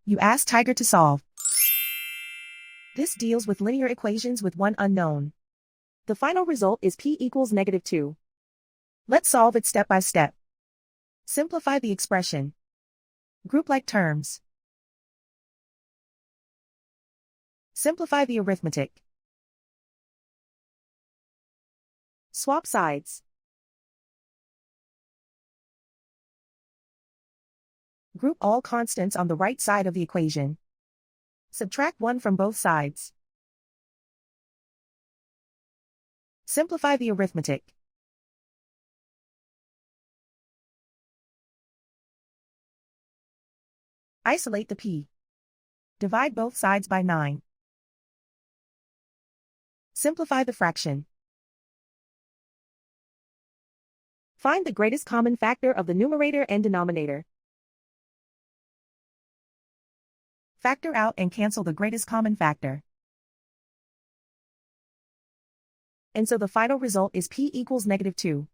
You ask Tiger to solve. This deals with linear equations with one unknown. The final result is p equals -2. Let's solve it step by step. Simplify the expression. Group like terms. Simplify the arithmetic. Swap sides. Group all constants on the right side of the equation. Subtract 1 from both sides. Simplify the arithmetic. Isolate the p. Divide both sides by 9. Simplify the fraction. Find the greatest common factor of the numerator and denominator. Factor out and cancel the greatest common factor. And so the final result is p equals -2.